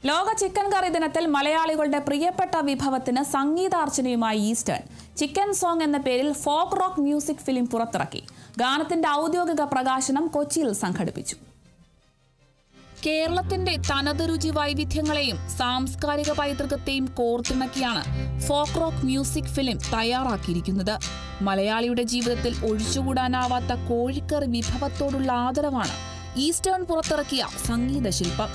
ലോക ചിക്കൻ കറി ദിനത്തിൽ മലയാളികളുടെ പ്രിയപ്പെട്ട വിഭവത്തിന് സംഗീതാർച്ചനയുമായി ഈസ്റ്റേൺ ചിക്കൻ സോങ് എന്ന പേരിൽ ഫോക്ക് റോക്ക് മ്യൂസിക് ഫിലിം പുറത്തിറക്കി. ഗാനത്തിന്റെ ഔദ്യോഗിക പ്രകാശനം കൊച്ചിയിൽ സംഘടിപ്പിച്ചു. കേരളത്തിന്റെ തനത് രുചി വൈവിധ്യങ്ങളെയും സാംസ്കാരിക പൈതൃകത്തെയും കോർത്തിണക്കിയാണ് ഫോക്ക് റോക്ക് മ്യൂസിക് ഫിലിം തയ്യാറാക്കിയിരിക്കുന്നത്. മലയാളിയുടെ ജീവിതത്തിൽ ഒഴിച്ചുകൂടാനാവാത്ത കോഴിക്കറി വിഭവത്തോടുള്ള ആദരവാണ് ഈസ്റ്റേൺ പുറത്തിറക്കിയ സംഗീത ശില്പം.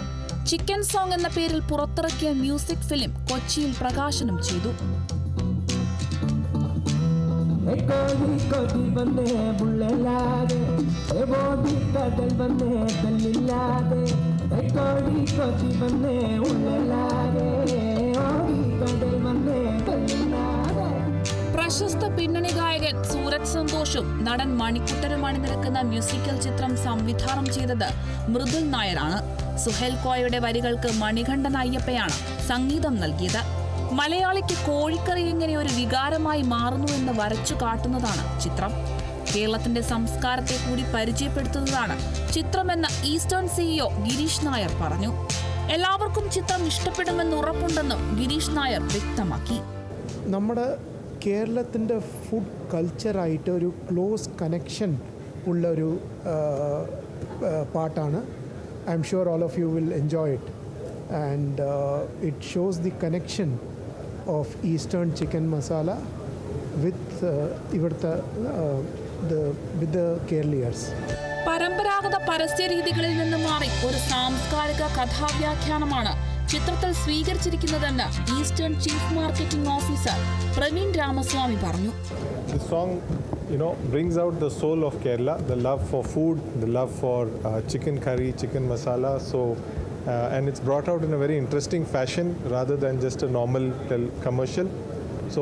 ചിക്കൻ സോങ് എന്ന പേരിൽ പുറത്തിറക്കിയ മ്യൂസിക് ഫിലിം കൊച്ചിയിൽ പ്രകാശനം ചെയ്തു. പ്രശസ്ത പിന്നണി ഗായകൻ സൂരജ് സന്തോഷും നടൻ മണിക്കുട്ടനും അണിനിരക്കുന്ന മ്യൂസിക്കൽ ചിത്രം സംവിധാനം ചെയ്തത് മൃദുൽ നായരാണ്. സുഹേൽ കോയയുടെ വരികൾക്ക് മണികണ്ഠൻ അയ്യപ്പയാണ് സംഗീതം നൽകിയത്. മലയാളിക്ക് കോഴിക്കറി എങ്ങനെ ഒരു വികാരമായി മാറുന്നു എന്ന് വരച്ചു കാട്ടുന്നതാണ് ചിത്രം. കേരളത്തിന്റെ സംസ്കാരത്തെ കൂടി പരിചയപ്പെടുത്തുന്നതാണ് ചിത്രമെന്ന് ഈസ്റ്റേൺ സിഇഒ ഗിരീഷ് നായർ പറഞ്ഞു. എല്ലാവർക്കും ചിത്രം ഇഷ്ടപ്പെടുമെന്ന് ഉറപ്പുണ്ടെന്നും ഗിരീഷ് നായർ വ്യക്തമാക്കി. നമ്മുടെ കേരളത്തിൻ്റെ ഫുഡ് കൾച്ചറായിട്ട് ഒരു ക്ലോസ് കണക്ഷൻ ഉള്ള ഒരു പാട്ടാണ്. I am sure all of you will enjoy it, and it shows the connection of Eastern chicken masala with the Keraliyars. പരമ്പരാഗത പരസ്യ രീതികളിൽ നിന്ന് മാറി ഒരു സാംസ്കാരിക കഥാവ്യാഖ്യാനമാണ് ചിത്രത്തിൽ സ്വീകരിച്ചിരിക്കുന്നതെന്ന് Eastern chief marketing officer Praveen Ramaswamy പറഞ്ഞു. The song, brings out the soul of Kerala, the love for food, the love for chicken curry, chicken masala. So, and it's brought out in a very interesting fashion rather than just a normal commercial. So,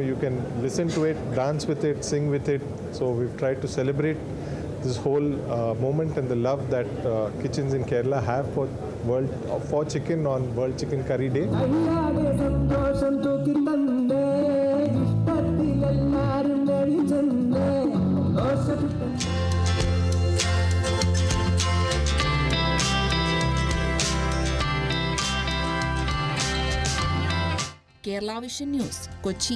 you can listen to it, dance with it, sing with it. So, we've tried to celebrate this whole moment and the love that kitchens in Kerala have for chicken on World Chicken Curry Day. Kerala vision news, Kochi.